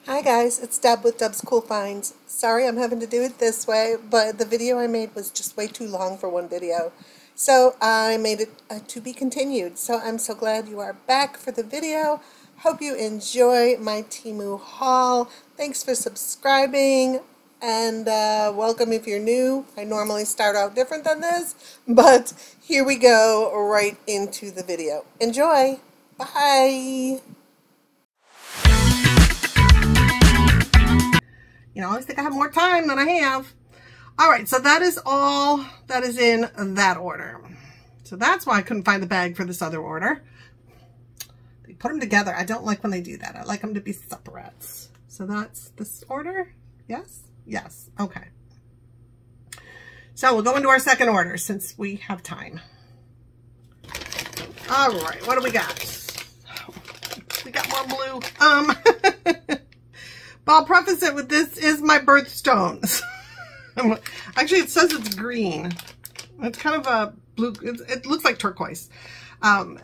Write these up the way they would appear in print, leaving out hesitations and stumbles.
Hi guys, it's Deb with Deb's Cool Finds. Sorry I'm having to do it this way, but the video I made was just way too long for one video. So I made it to be continued. So I'm so glad you are back for the video. Hope you enjoy my Temu haul. Thanks for subscribing and welcome if you're new. I normally start out different than this, but here we go right into the video. Enjoy! Bye! You know, I always think I have more time than I have. All right, so that is all that is in that order. So that's why I couldn't find the bag for this other order. They put them together. I don't like when they do that. I like them to be separate. So that's this order. Yes? Yes. Okay. So we'll go into our second order since we have time. All right, what do we got? We got more blue. But I'll preface it with this is my birthstones. Actually, it says it's green. It's kind of a blue, it looks like turquoise.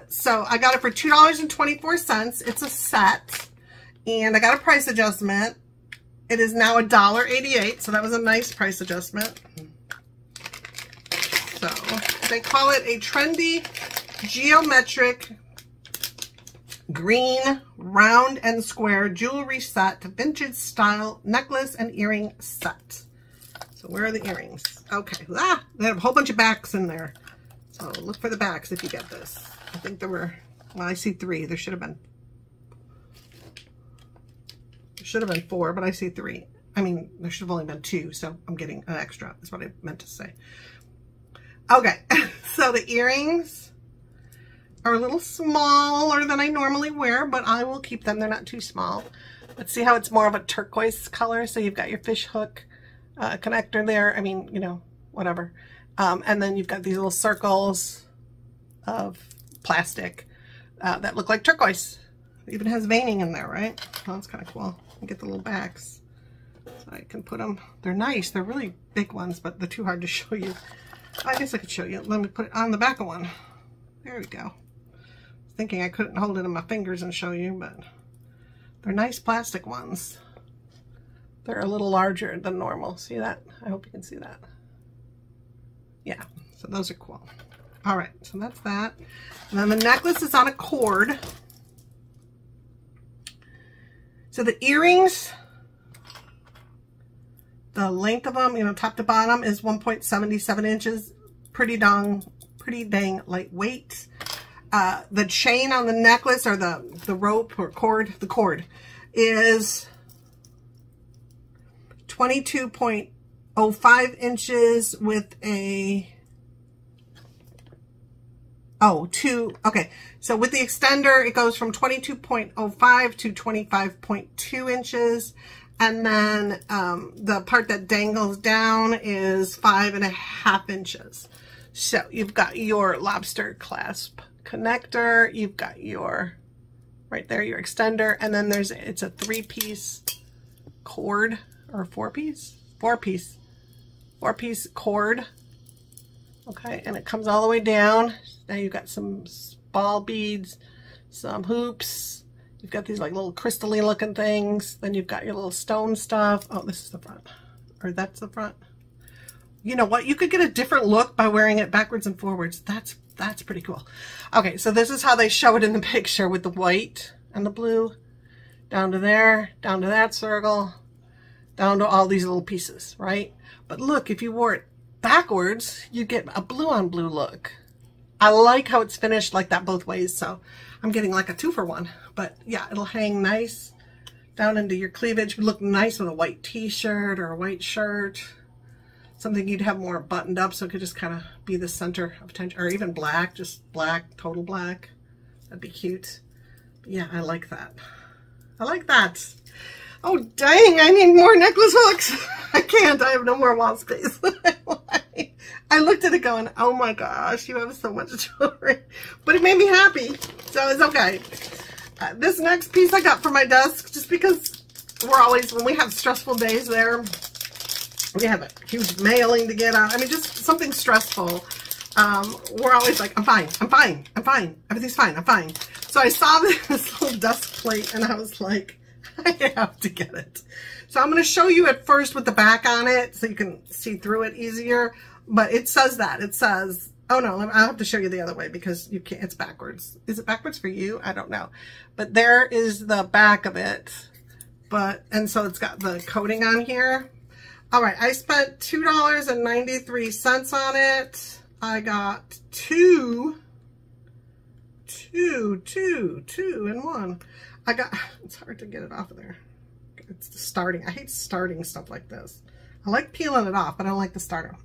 So I got it for $2.24. It's a set. And I got a price adjustment. It is now $1.88. So that was a nice price adjustment. So they call it a trendy geometric green round and square jewelry set, vintage style necklace and earring set. So where are the earrings? Okay, they have a whole bunch of backs in there. So look for the backs if you get this. I think there were, well, I see 3. There should have been 4, but I see 3. I mean, there should have only been 2, so I'm getting an extra, is what I meant to say. Okay, so the earrings are a little smaller than I normally wear, but I will keep them. They're not too small. Let's see how it's more of a turquoise color. So you've got your fish hook connector there. I mean, you know, whatever. And then you've got these little circles of plastic that look like turquoise. It even has veining in there, right? Oh, that's kind of cool. You get the little backs. So I can put them. They're nice. They're really big ones, but they're too hard to show you. I guess I could show you. Let me put it on the back of one. There we go. Thinking I couldn't hold it in my fingers and show you, but they're nice plastic ones. They're a little larger than normal. See that? I hope you can see that. Yeah, so those are cool. All right, so that's that. And then the necklace is on a cord. So the earrings, the length of them, you know, top to bottom is 1.77 inches. Pretty dang lightweight. The chain on the necklace, or the rope or cord, the cord is 22.05 inches with a, okay. So with the extender, it goes from 22.05 to 25.2 inches. And then the part that dangles down is 5.5 inches. So you've got your lobster clasp connector, you've got your, right there, your extender, and then it's a 3-piece cord, or 4-piece? 4-piece cord. Okay, and it comes all the way down. Now you've got some ball beads, some hoops, you've got these like little crystal-y looking things, then you've got your little stone stuff. Oh, this is the front, or that's the front. You know what? You could get a different look by wearing it backwards and forwards. That's pretty cool. Okay, so this is how they show it in the picture with the white and the blue. Down to there, down to that circle, down to all these little pieces, right? But look, if you wore it backwards, you get a blue on blue look. I like how it's finished like that both ways, so I'm getting like a 2-for-1. But yeah, it'll hang nice down into your cleavage. It would look nice with a white t-shirt or a white shirt. Something you'd have more buttoned up, so it could just kind of be the center of attention, or even black, just black, total black. That'd be cute. But yeah, I like that. I like that. Oh, dang, I need more necklace hooks. I can't, I have no more wall space. I looked at it going, oh my gosh, you have so much jewelry. But it made me happy, so it's okay. This next piece I got for my desk, just because we're always, when we have stressful days there, we have a huge mailing to get out. I mean, just something stressful. We're always like, I'm fine, I'm fine, I'm fine. Everything's fine, I'm fine. So I saw this little desk plate and I was like, I have to get it. So I'm going to show you at first with the back on it so you can see through it easier. But it says that. It says, oh no, I'll have to show you the other way because you can't, it's backwards. Is it backwards for you? I don't know. But there is the back of it. And so it's got the coating on here. All right, I spent $2.93 on it. I got two in one. It's hard to get it off of there. It's starting. I hate starting stuff like this. I like peeling it off, but I don't like the starter.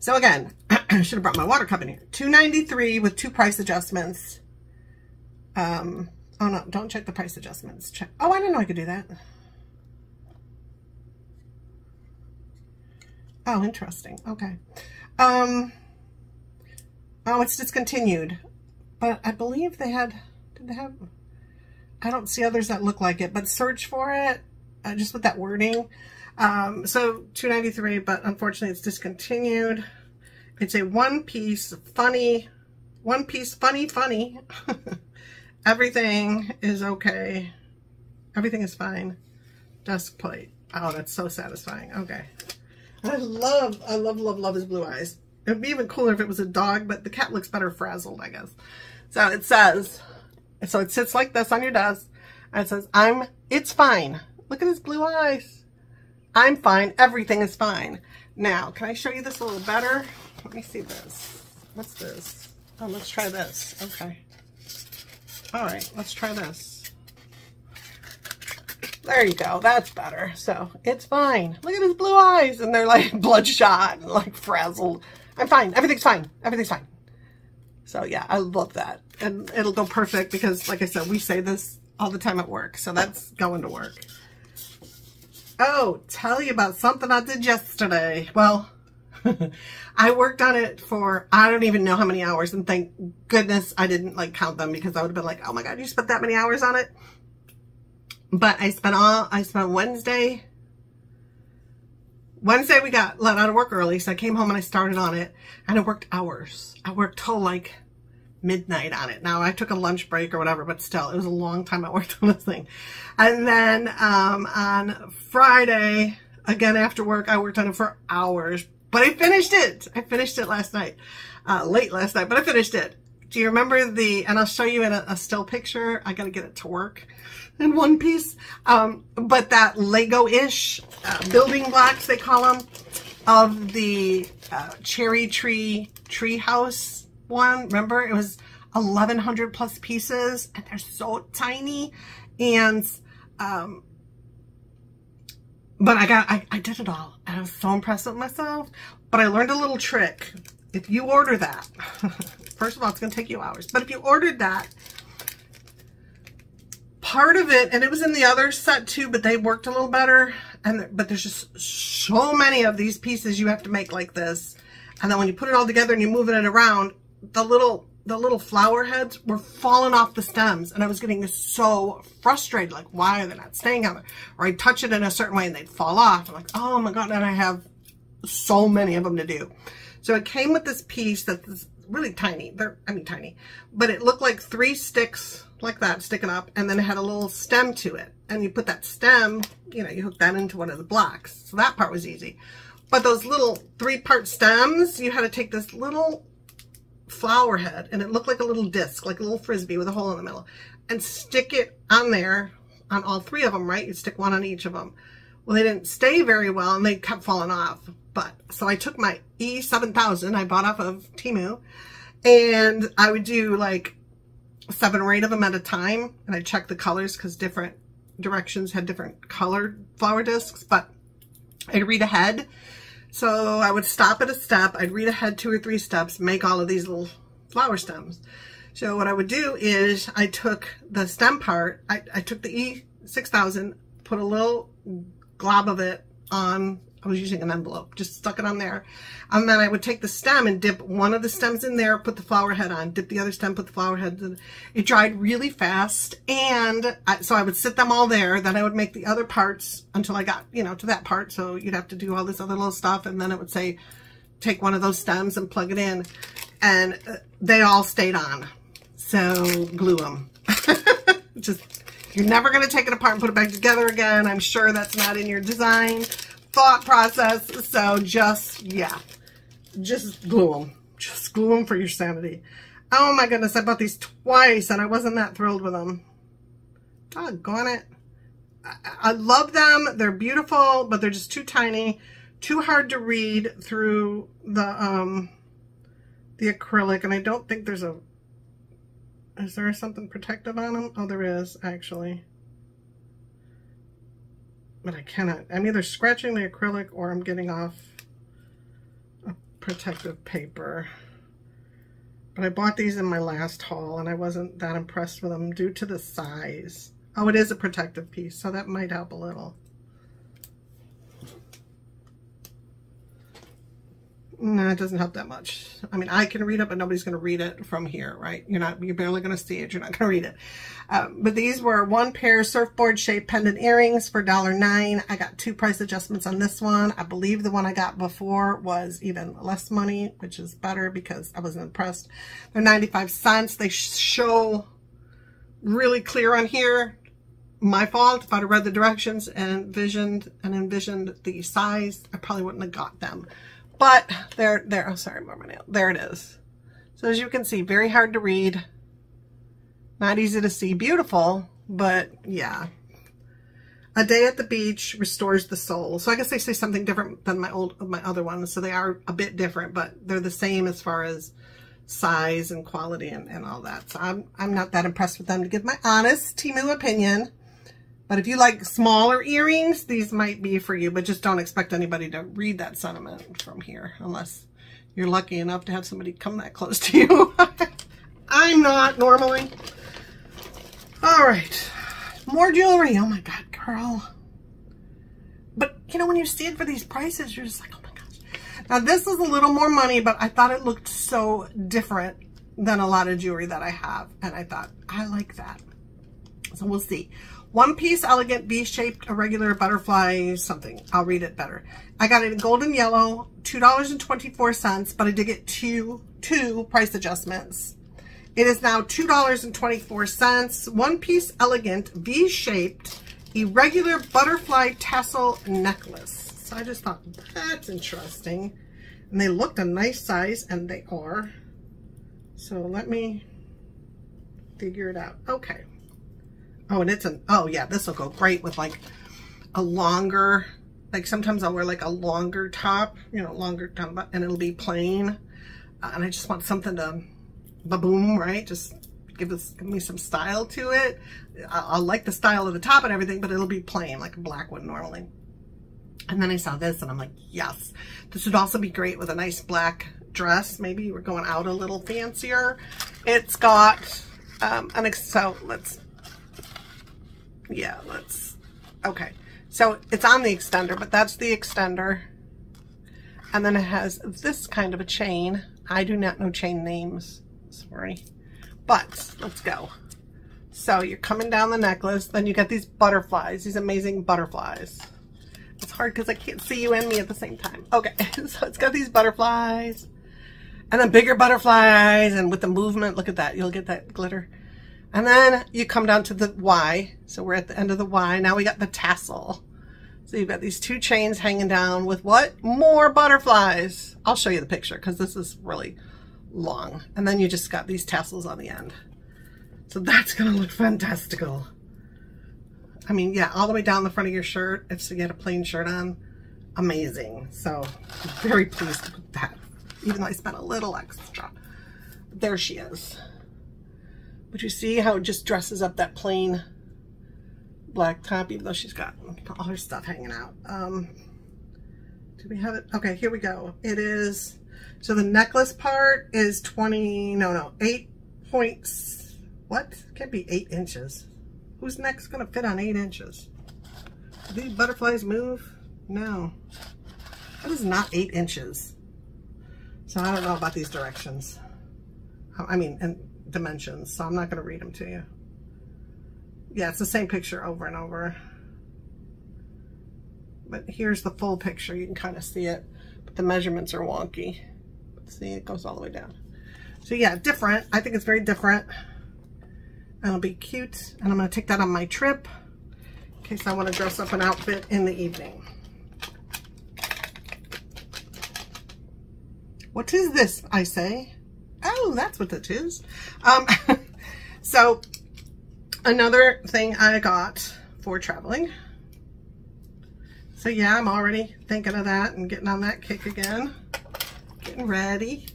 So again, I should have brought my water cup in here. $2.93 with 2 price adjustments. Oh no, don't check the price adjustments. Check. Oh, I didn't know I could do that. Oh, interesting. Okay. Oh, it's discontinued. But I believe they had, did they have, I don't see others that look like it, but search for it, just with that wording. So $2.93, but unfortunately it's discontinued. It's a one-piece funny. Everything is okay. Everything is fine. Desk plate. Oh, that's so satisfying. Okay. I love his blue eyes. It would be even cooler if it was a dog, but the cat looks better frazzled, I guess. So it says, so it sits like this on your desk, and it says, it's fine. Look at his blue eyes. I'm fine. Everything is fine. Now, can I show you this a little better? Let me see this. What's this? Oh, let's try this. Okay. All right, let's try this. There you go. That's better. So it's fine. Look at his blue eyes. And they're like bloodshot and like frazzled. I'm fine. Everything's fine. Everything's fine. So yeah, I love that. And it'll go perfect because, like I said, we say this all the time at work. So that's going to work. Oh, tell you about something I did yesterday. Well, I worked on it for, I don't even know how many hours. And thank goodness I didn't like count them because I would have been like, oh my God, you spent that many hours on it. But I spent Wednesday we got let out of work early. So I came home and I started on it and I worked hours. I worked till like midnight on it. Now I took a lunch break or whatever, but still it was a long time I worked on this thing. And then, on Friday, again, after work, I worked on it for hours, but I finished it. I finished it last night, late last night, but I finished it. Do you remember and I'll show you in a still picture. I got to get it to work in one piece. But that Lego-ish building blocks, they call them, of the cherry tree house one. Remember, it was 1,100 plus pieces, and they're so tiny. And but I did it all. I was so impressed with myself. But I learned a little trick. If you order that, first of all, it's going to take you hours. But if you ordered that, part of it, and it was in the other set too, but they worked a little better. But there's just so many of these pieces you have to make like this. And then when you put it all together and you're moving it around, the little flower heads were falling off the stems. And I was getting so frustrated. Like, why are they not staying on there? Or I'd touch it in a certain way and they'd fall off. I'm like, oh my God. And I have so many of them to do. So it came with this piece that's really tiny. Tiny. But it looked like 3 sticks like that sticking up. And then it had a little stem to it. And you put that stem, you hook that into one of the blocks. So that part was easy. But those little 3-part stems, you had to take this little flower head, and it looked like a little disc, like a little frisbee with a hole in the middle, and stick it on there on all 3 of them, right? You stick one on each of them. Well, they didn't stay very well, and they kept falling off. So I took my E7000 I bought off of Temu, and I would do like 7 or 8 of them at a time, and I'd check the colors because different directions had different colored flower discs, but I'd read ahead. So I would stop at a step, I'd read ahead 2 or 3 steps, make all of these little flower stems. So what I would do is I took the stem part, I took the E6000, put a little glob of it on, I was using an envelope, just stuck it on there. And then I would take the stem and dip one of the stems in there, put the flower head on, dip the other stem, put the flower head in. It dried really fast. And so I would sit them all there. Then I would make the other parts until I got, to that part. So you'd have to do all this other little stuff. And then it would say, take one of those stems and plug it in. And they all stayed on. So glue them. Just You're never going to take it apart and put it back together again. I'm sure that's not in your design thought process. So just, yeah, just glue them. Just glue them for your sanity. Oh my goodness, I bought these twice and I wasn't that thrilled with them. Doggone it. I love them. They're beautiful, but they're just too tiny, too hard to read through the acrylic. And I don't think there's a, is there something protective on them? Oh, there is actually. But I cannot, I'm either scratching the acrylic or I'm getting off a protective paper. But I bought these in my last haul and I wasn't that impressed with them due to the size. Oh, it is a protective piece, so that might help a little. No, it doesn't help that much. I mean, I can read it, but nobody's going to read it from here, right? You're barely going to see it. You're not going to read it. But these were 1 pair surfboard shaped pendant earrings for $1.09. I got 2 price adjustments on this one. I believe the one I got before was even less money, which is better because I wasn't impressed. They're 95 cents. They show really clear on here. My fault. If I'd have read the directions and envisioned the size, I probably wouldn't have got them. But there, oh, sorry, my nail. There it is. So as you can see, very hard to read. Not easy to see. Beautiful, but yeah. A day at the beach restores the soul. So I guess they say something different than my other ones. So they are a bit different, but they're the same as far as size and quality and all that. So I'm not that impressed with them, to give my honest Temu opinion. But if you like smaller earrings, these might be for you, but just don't expect anybody to read that sentiment from here unless you're lucky enough to have somebody come that close to you. I'm not normally. All right, more jewelry. Oh my God, girl. But you know, when you see it for these prices, you're just like, oh my gosh. Now this is a little more money, but I thought it looked so different than a lot of jewelry that I have. And I thought, I like that. So we'll see. 1 piece elegant V-shaped irregular butterfly something. I'll read it better. I got it in golden yellow, $2.24, but I did get two price adjustments. It is now $2.24. 1 piece elegant V-shaped irregular butterfly tassel necklace. So I just thought, that's interesting. And they looked a nice size, and they are. So let me figure it out. Okay. Oh, and it's an, oh yeah, this will go great with like a longer, like sometimes I'll wear like a longer top, you know, longer top, and it'll be plain. And I just want something to, ba-boom, right? Just give me some style to it. I'll like the style of the top and everything, but it'll be plain, like a black one normally. And then I saw this and I'm like, yes, this would also be great with a nice black dress. Maybe we're going out a little fancier. It's got, so let's, yeah, okay. So it's on the extender, but that's the extender. And then it has this kind of a chain. I do not know chain names, sorry. But let's go. So you're coming down the necklace, then you get these butterflies, these amazing butterflies. It's hard because I can't see you and me at the same time. Okay, so it's got these butterflies and then bigger butterflies, and with the movement, look at that, you'll get that glitter. And then you come down to the Y. So we're at the end of the Y. Now we got the tassel. So you've got these 2 chains hanging down with what? More butterflies. I'll show you the picture because this is really long. And then you just got these tassels on the end. So that's going to look fantastical. I mean, yeah, all the way down the front of your shirt. If you had a plain shirt on, amazing. So I'm very pleased with that, even though I spent a little extra. But there she is. But you see how it just dresses up that plain black top, even though she's got all her stuff hanging out. Do we have it? Okay, here we go. It is, so the necklace part is 8 points. What? It can't be 8 inches. Whose neck's gonna fit on 8 inches? Do these butterflies move? No. That is not 8 inches. So I don't know about these directions. I mean, and dimensions, so I'm not going to read them to you. Yeah, it's the same picture over and over. But here's the full picture. You can kind of see it, but the measurements are wonky. See, it goes all the way down. So yeah, different. I think it's very different. It'll be cute. And I'm going to take that on my trip in case I want to dress up an outfit in the evening. What is this, I say? Oh, that's what it is. So another thing I got for traveling. So yeah, I'm already thinking of that and getting on that kick again. Getting ready.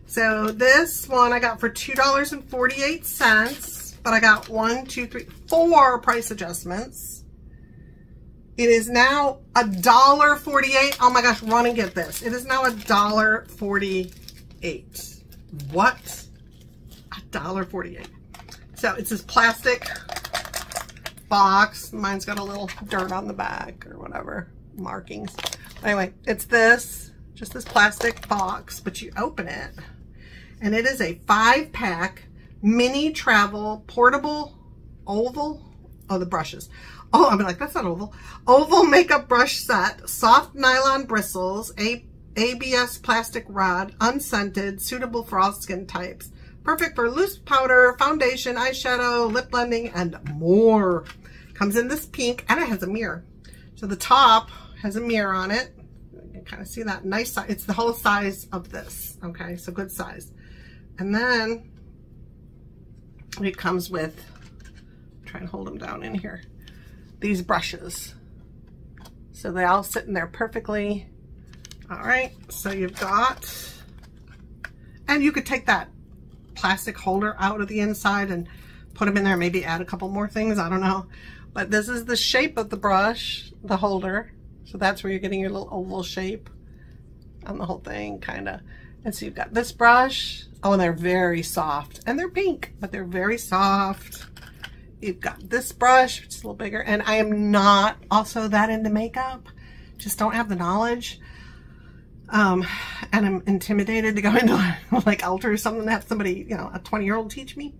So this one I got for $2.48, but I got 4 price adjustments. It is now $1.48. Oh my gosh, run and get this. It is now $1.48. What? $1.48. So it's this plastic box. Mine's got a little dirt on the back or whatever, markings. Anyway, it's this, just this plastic box, but you open it and it is a 5-pack mini travel portable oval. Oh, the brushes. Oh, I'm like, that's not oval. Oval makeup brush set, soft nylon bristles, ABS plastic rod, unscented, suitable for all skin types. Perfect for loose powder, foundation, eyeshadow, lip blending, and more. Comes in this pink, and it has a mirror. So the top has a mirror on it. You can kind of see that nice size. It's the whole size of this, okay? So good size. And then it comes with, try and hold them down in here, these brushes. So they all sit in there perfectly. All right, so you've got, and you could take that plastic holder out of the inside and put them in there, maybe add a couple more things, I don't know. But this is the shape of the brush, the holder. So that's where you're getting your little oval shape on the whole thing, kind of. And so you've got this brush. Oh, and they're very soft. And they're pink, but they're very soft. You've got this brush, which is a little bigger. And I am not also that into makeup. Just don't have the knowledge. And I'm intimidated to go into like Ulta or something and have somebody, you know, a 20-year-old teach me,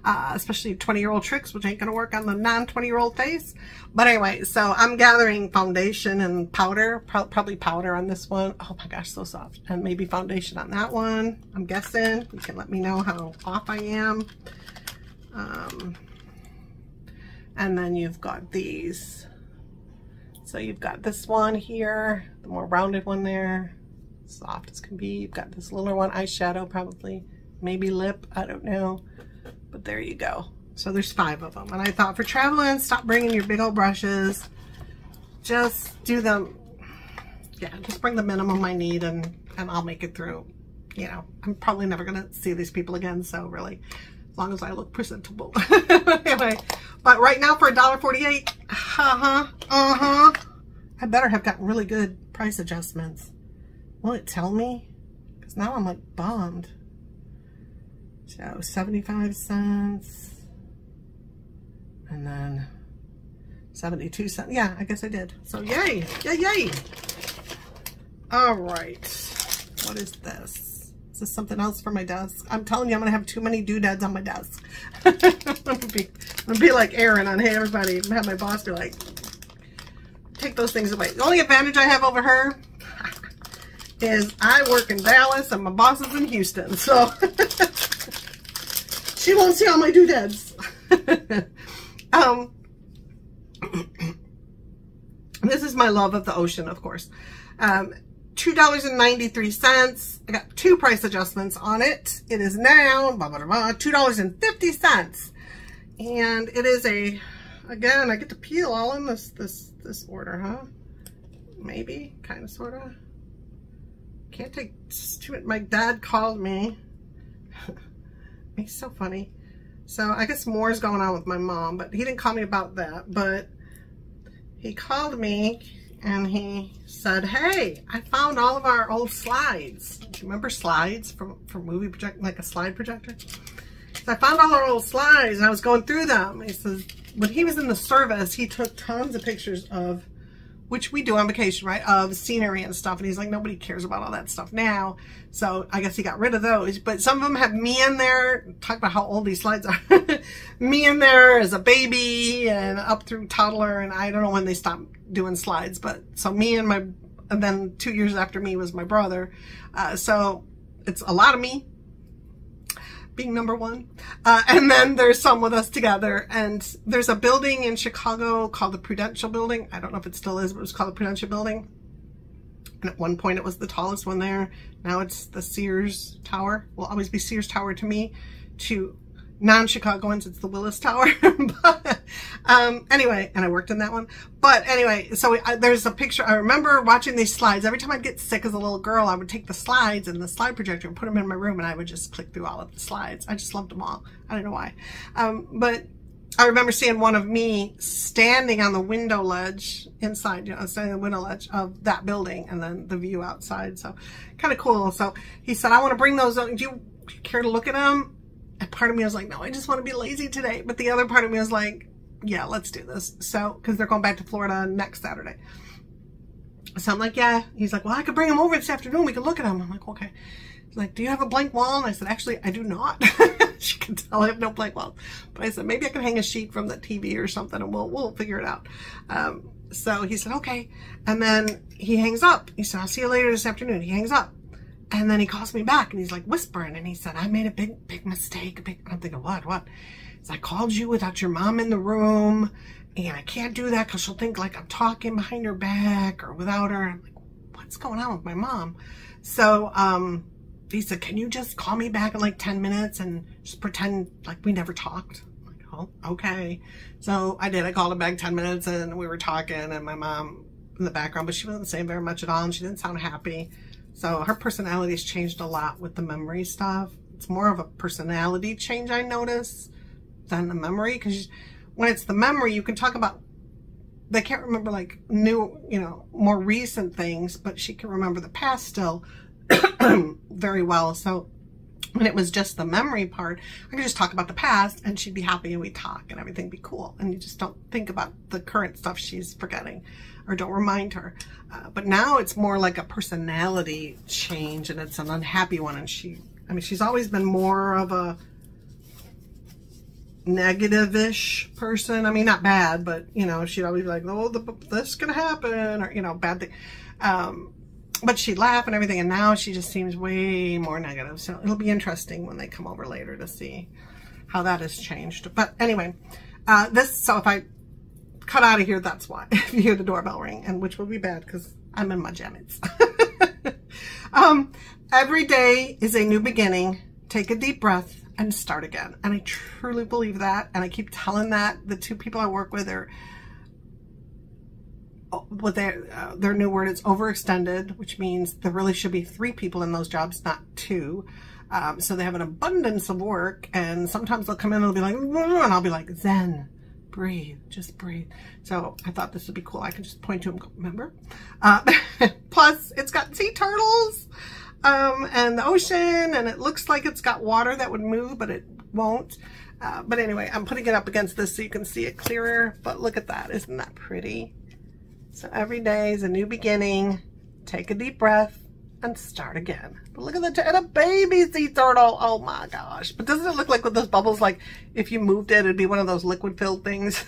especially 20-year-old tricks, which ain't going to work on the non-20-year-old face. But anyway, so I'm gathering foundation and powder, probably powder on this one. Oh my gosh, so soft. And maybe foundation on that one, I'm guessing. You can let me know how off I am. And then you've got these. So you've got this one here, the more rounded one there. Soft as can be. You've got this littler one, eyeshadow probably, maybe lip, I don't know, but there you go. So there's 5 of them, and I thought for traveling, stop bringing your big old brushes, just do them, yeah, just bring the minimum I need and I'll make it through. You know, I'm probably never gonna see these people again, so really, as long as I look presentable. Anyway, but right now for $1.48, I better have gotten really good price adjustments. Will it tell me? Because now I'm like bummed. So 75 cents. And then 72 cents. Yeah, I guess I did. So yay. Yay, yay. All right. What is this? Is this something else for my desk? I'm telling you, I'm going to have too many doodads on my desk. I'm going to be like Erin on Hey Everybody. And have my boss be like, take those things away. The only advantage I have over her is I work in Dallas and my boss is in Houston, so she won't see all my doodads. This is my love of the ocean, of course. $2.93. I got 2 price adjustments on it. It is now $2.50, and it is a, again, I get to peel all in this order, huh? Maybe, kind of, sort of. Can't take too much. My dad called me. He's so funny. So I guess more is going on with my mom, but he didn't call me about that. But he called me and he said, hey, I found all of our old slides. Do you remember slides from movie project, like a slide projector? So I found all our old slides and I was going through them. He says, when he was in the service, he took tons of pictures of, which we do on vacation, right, of scenery and stuff. And he's like, nobody cares about all that stuff now. So I guess he got rid of those. But some of them have me in there. Talk about how old these slides are. Me in there as a baby and up through toddler. And I don't know when they stopped doing slides. But so me and then 2 years after me was my brother. So it's a lot of me. being number one. And then there's some with us together. And there's a building in Chicago called the Prudential Building. I don't know if it still is, but it was called the Prudential Building. And at one point it was the tallest one there. Now it's the Sears Tower. Will always be Sears Tower to me. To non-Chicagoans, it's the Willis Tower. But, anyway, and I worked in that one. But anyway, so there's a picture. I remember watching these slides. Every time I'd get sick as a little girl, I would take the slides and the slide projector and put them in my room, and I would just click through all of the slides. I just loved them all. I don't know why. But I remember seeing one of me standing on the window ledge inside, you know, standing on the window ledge of that building, and then the view outside. So kind of cool. So he said, I want to bring those. Do you care to look at them? And part of me was like, no, I just want to be lazy today. But the other part of me was like, yeah, let's do this. So, because they're going back to Florida next Saturday. So I'm like, yeah. He's like, well, I could bring them over this afternoon. We could look at them. I'm like, okay. He's like, do you have a blank wall? And I said, actually, I do not. She can tell I have no blank walls. But I said, maybe I can hang a sheet from the TV or something, and we'll figure it out. So he said, okay. And then he hangs up. He said, I'll see you later this afternoon. He hangs up. And then he calls me back, and he's like whispering, and he said, I made a big mistake. I'm thinking, what? So I called you without your mom in the room, and I can't do that because she'll think like I'm talking behind her back or without her. I'm like, what's going on with my mom? So he said, can you just call me back in like 10 minutes and just pretend like we never talked? I'm like, oh, okay. So I did. I called him back 10 minutes, and we were talking, and my mom in the background, but she wasn't saying very much at all, and she didn't sound happy. So her personality has changed a lot with the memory stuff. It's more of a personality change, I notice, than the memory. Because when it's the memory, you can talk about, they can't remember like new, you know, more recent things, but she can remember the past still very well. So when it was just the memory part, I could just talk about the past, and she'd be happy, and we'd talk, and everything would be cool. And you just don't think about the current stuff she's forgetting, or don't remind her. But now it's more like a personality change, and it's an unhappy one. And she's always been more of a negative-ish person. I mean, not bad, but, you know, she'd always be like, oh, this could happen, or, you know, bad thing. But she'd laugh and everything, and now she just seems way more negative. So it'll be interesting when they come over later to see how that has changed. But anyway, so if I cut out of here, that's why. If you hear the doorbell ring, and which will be bad because I'm in my jammies. Every day is a new beginning. Take a deep breath and start again. And I truly believe that. And I keep telling that. The two people I work with are, what their new word is overextended, which means there really should be 3 people in those jobs, not 2. So they have an abundance of work, and sometimes they'll come in and they'll be like, and I'll be like, Zen, breathe, just breathe. So I thought this would be cool. I can just point to them, remember? Plus, it's got sea turtles and the ocean, and it looks like it's got water that would move, but it won't. But anyway, I'm putting it up against this so you can see it clearer. But look at that. Isn't that pretty? So every day is a new beginning. Take a deep breath and start again. But look at the baby sea turtle. Oh my gosh. But doesn't it look like with those bubbles, like if you moved it, it'd be one of those liquid filled things?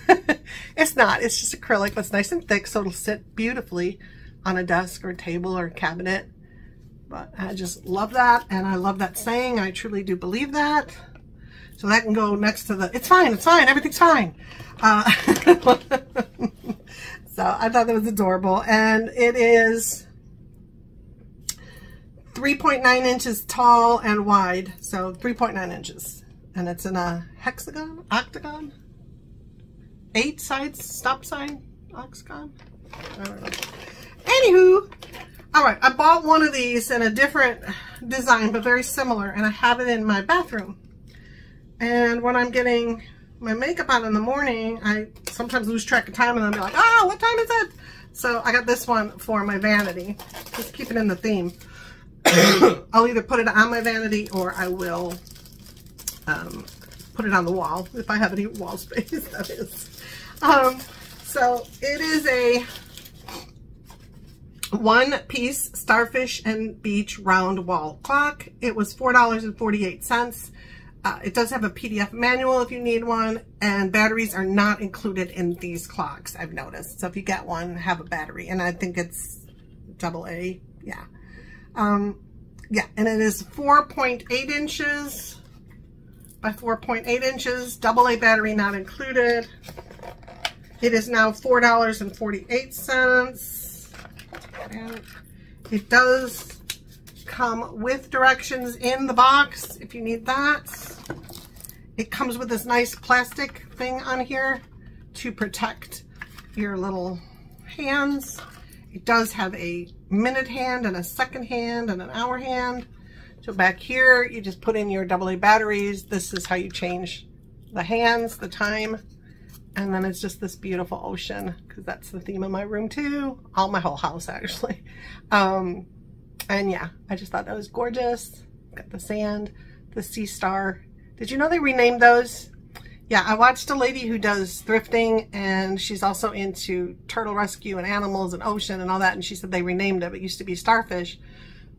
It's not. It's just acrylic, but it's nice and thick, so it'll sit beautifully on a desk or a table or a cabinet. But I just love that, and I love that saying. I truly do believe that. So that can go next to the, it's fine, everything's fine. So I thought that was adorable. And it is 3.9 inches tall and wide. So 3.9 inches. And it's in a hexagon, octagon, 8 sides, stop sign, octagon. I don't know. Anywho, all right, I bought one of these in a different design, but very similar, and I have it in my bathroom. And when I'm getting my makeup on in the morning, I sometimes lose track of time, and I'll be like, oh, what time is it? So I got this one for my vanity. Just keep it in the theme. I'll either put it on my vanity, or I will put it on the wall, if I have any wall space, that is. So it is a 1-piece starfish and beach round wall clock. It was $4.48. It does have a PDF manual if you need one, and batteries are not included in these clocks, I've noticed. So if you get one, have a battery, and I think it's AA, yeah. Yeah, and it is 4.8 inches by 4.8 inches, AA battery not included. It is now $4.48. And it does come with directions in the box if you need that. It comes with this nice plastic thing on here to protect your little hands. It does have a minute hand and a second hand and an hour hand. So back here, you just put in your AA batteries. This is how you change the hands, the time. And then it's just this beautiful ocean, because that's the theme of my room too. My whole house, actually. And yeah, I just thought that was gorgeous. Got the sand, the sea star. Did you know they renamed those? Yeah, I watched a lady who does thrifting, and she's also into turtle rescue and animals and ocean and all that, and she said they renamed them. It used to be starfish,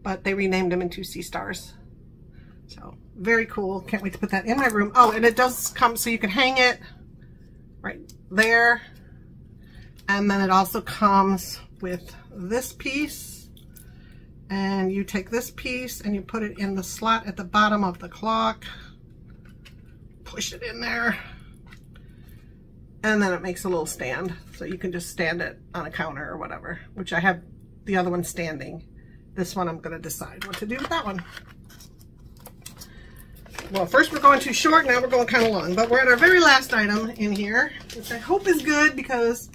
but they renamed them into sea stars. So very cool. Can't wait to put that in my room. Oh, and it does come so you can hang it right there. And then it also comes with this piece, and you take this piece and you put it in the slot at the bottom of the clock. Push it in there, and then it makes a little stand, so you can just stand it on a counter or whatever, which I have the other one standing. This one I'm going to decide what to do with that one. Well, first we're going too short, now we're going kind of long, but we're at our very last item in here, which I hope is good because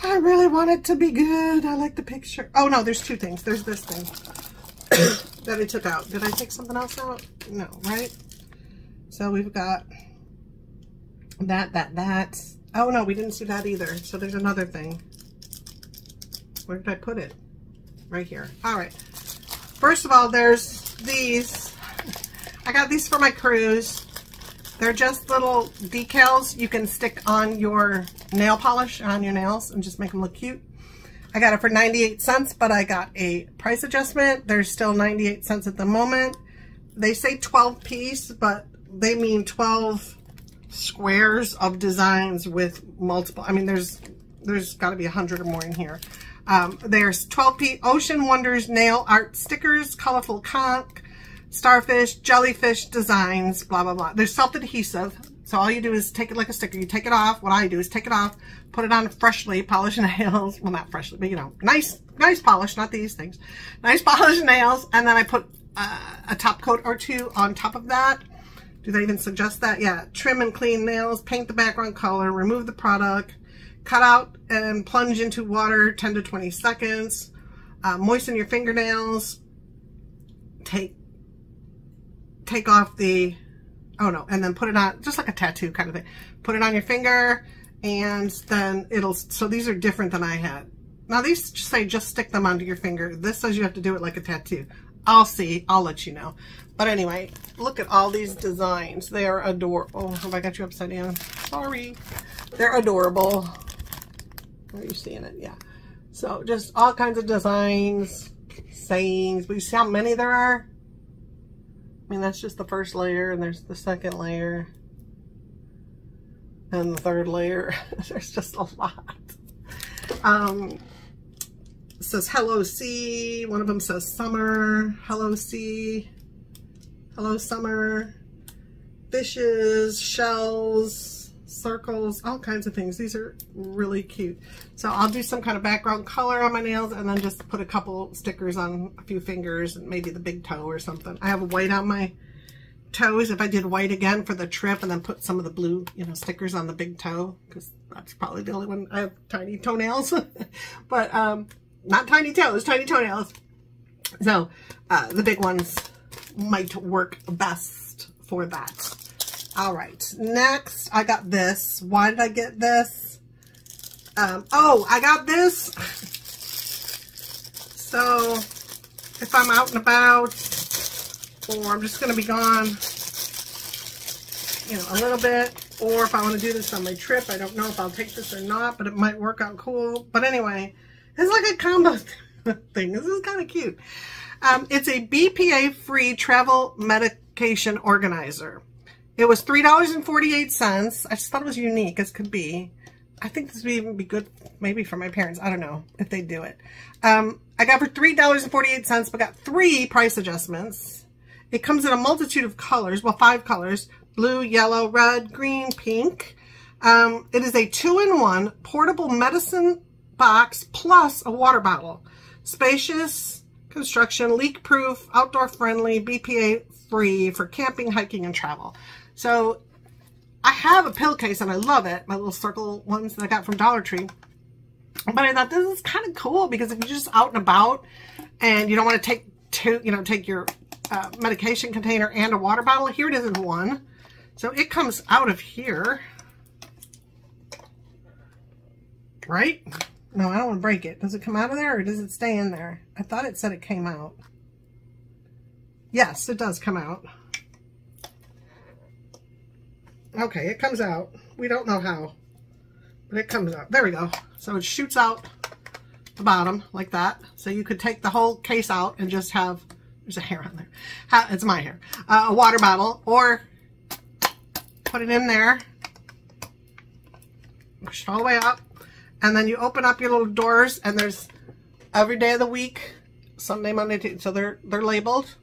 I really want it to be good. I like the picture. Oh no, there's two things. There's this thing that I took out. Did I take something else out? No, right? So we've got that. Oh no, we didn't see that either. So there's another thing. Where did I put it? Right here. All right. First of all, there's these. I got these for my cruise. They're just little decals you can stick on your nail polish, on your nails, and just make them look cute. I got it for 98 cents, but I got a price adjustment. There's still 98 cents at the moment. They say 12 piece, but they mean 12 squares of designs with multiple. I mean, there's got to be 100 or more in here. There's 12 Ocean Wonders nail art stickers, colorful conch, starfish, jellyfish designs, blah, blah, blah. They're self-adhesive, so all you do is take it like a sticker. You take it off. What I do is take it off, put it on freshly polished nails. Well, not freshly, but you know, nice polish, not these things. Nice polished nails, and then I put a top coat or two on top of that. Do they even suggest that? Yeah. Trim and clean nails, paint the background color, remove the product, cut out and plunge into water 10 to 20 seconds, moisten your fingernails, take off the, oh no, and then put it on, just like a tattoo kind of thing. Put it on your finger, and then it'll, so these are different than I had. Now these say just stick them onto your finger. This says you have to do it like a tattoo. I'll see. I'll let you know. But anyway, look at all these designs. They are adorable. Oh, have I got you upside down? Sorry. They're adorable. Are you seeing it? Yeah. So just all kinds of designs, sayings. But you see how many there are? I mean, that's just the first layer, and there's the second layer, and the third layer. There's just a lot. It says hello sea. One of them says summer. Hello sea. Hello summer. Fishes, shells, circles, all kinds of things. These are really cute. So I'll do some kind of background color on my nails, and then just put a couple stickers on a few fingers and maybe the big toe or something. I have white on my toes. If I did white again for the trip, and then put some of the blue, you know, stickers on the big toe, because that's probably the only one. I have tiny toenails. But not tiny toes, tiny toenails. So the big ones might work best for that. All right, next I got this. Why did I get this? Oh, I got this. So if I'm out and about, or I'm just going to be gone, you know, a little bit, or if I want to do this on my trip, I don't know if I'll take this or not, but it might work out cool. But anyway, it's like a combo thing. This is kind of cute. It's a BPA-free travel medication organizer. It was $3.48. I just thought it was unique as could be. I think this would even be good maybe for my parents. I don't know if they do it. I got for $3.48, but got 3 price adjustments. It comes in a multitude of colors, well, 5 colors, blue, yellow, red, green, pink. It is a 2-in-1 portable medicine box plus a water bottle. Spacious construction, leak-proof, outdoor-friendly, BPA-free for camping, hiking, and travel. So I have a pill case and I love it. My little circle ones that I got from Dollar Tree. But I thought this is kind of cool because if you're just out and about and you don't want to take your medication container and a water bottle, here it is in one. So it comes out of here. Right? No, I don't want to break it. Does it come out of there or does it stay in there? I thought it said it came out. Yes, it does come out. Okay, it comes out. We don't know how, but it comes out. There we go. So it shoots out the bottom like that. So you could take the whole case out and just have, there's a hair on there. It's my hair. A water bottle, or put it in there, push it all the way up, and then you open up your little doors, and there's every day of the week, Sunday, Monday, Tuesday, so they're labeled.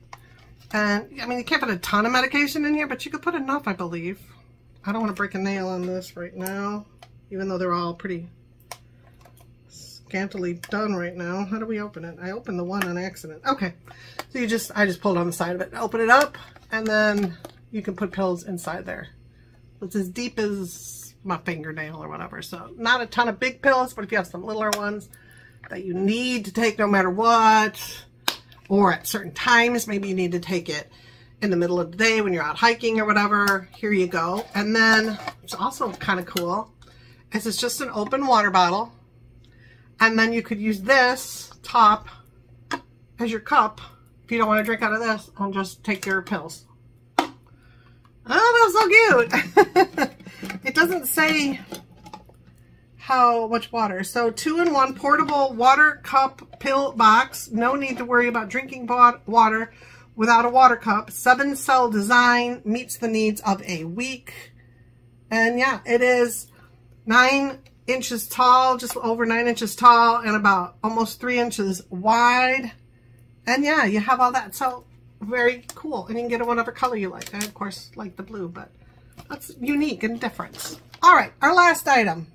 And I mean, you can't put a ton of medication in here, but you could put enough, I believe. I don't want to break a nail on this right now, even though they're all pretty scantily done right now. How do we open it? I opened the one on accident. Okay, so I just pulled on the side of it, open it up, and then you can put pills inside there. It's as deep as my fingernail or whatever. So not a ton of big pills, but if you have some littler ones that you need to take no matter what, or at certain times, maybe you need to take it in the middle of the day when you're out hiking or whatever, here you go. And then it's also kind of cool is it's just an open water bottle, and then you could use this top as your cup if you don't want to drink out of this and just take your pills. Oh, that's so cute. It doesn't say how much water. So 2-in-1 portable water cup pill box. No need to worry about drinking water without a water cup. 7-cell design meets the needs of a week. And yeah, it is 9 inches tall, just over 9 inches tall, and about almost 3 inches wide. And yeah, you have all that. So very cool. And you can get it whatever color you like. I, of course, like the blue, but that's unique and different. All right, our last item.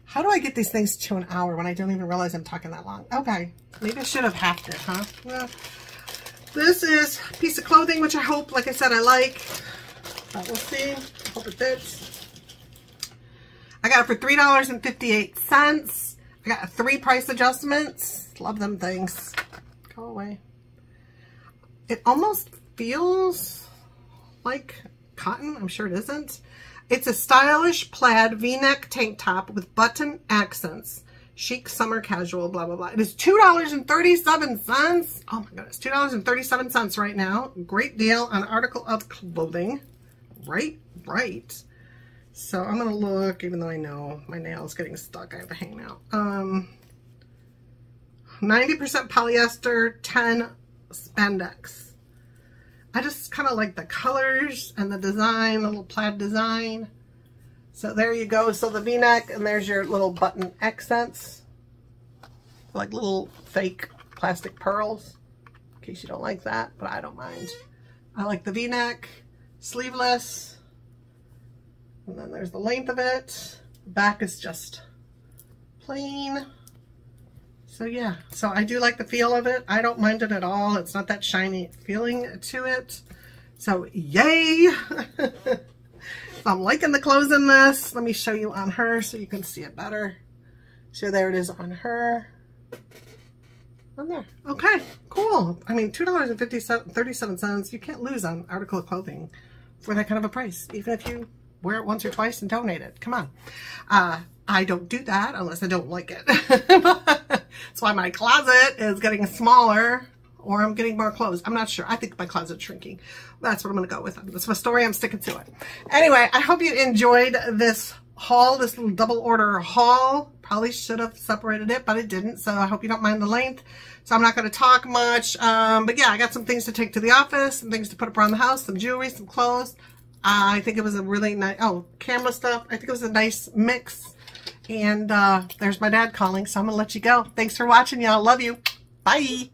How do I get these things to an hour when I don't even realize I'm talking that long? Okay, maybe I should have halved it, huh? Well, this is a piece of clothing, which I hope, like I said, I like. But we'll see. Hope it fits. I got it for $3.58. I got 3 price adjustments. Love them things. Go away. It almost feels like cotton. I'm sure it isn't. It's a stylish plaid V-neck tank top with button accents. Chic summer casual, blah, blah, blah. It is $2.37. Oh my goodness, $2.37 right now. Great deal on article of clothing. Right. So I'm going to look, even though I know my nail's getting stuck. I have to hang now. 90% polyester, 10 spandex. I just kind of like the colors and the design, the little plaid design. So there you go. So the V-neck, and there's your little button accents. Like little fake plastic pearls, in case you don't like that, but I don't mind. I like the V-neck, sleeveless. And then there's the length of it. The back is just plain. So yeah, so I do like the feel of it. I don't mind it at all. It's not that shiny feeling to it. So yay! So I'm liking the clothes in this. Let me show you on her so you can see it better. So there it is on her. On there. Okay, cool. I mean, $2.37. You can't lose on article of clothing for that kind of a price, even if you wear it once or twice and donate it. Come on. I don't do that unless I don't like it. That's why my closet is getting smaller, or I'm getting more clothes. I'm not sure. I think my closet's shrinking. That's what I'm going to go with. That's my story. I'm sticking to it. Anyway, I hope you enjoyed this haul, this little double order haul. Probably should have separated it, but it didn't. So I hope you don't mind the length. So I'm not going to talk much. But yeah, I got some things to take to the office, some things to put up around the house, some jewelry, some clothes. I think it was a really nice, camera stuff. I think it was a nice mix. And there's my dad calling, so I'm going to let you go. Thanks for watching, y'all. Love you. Bye.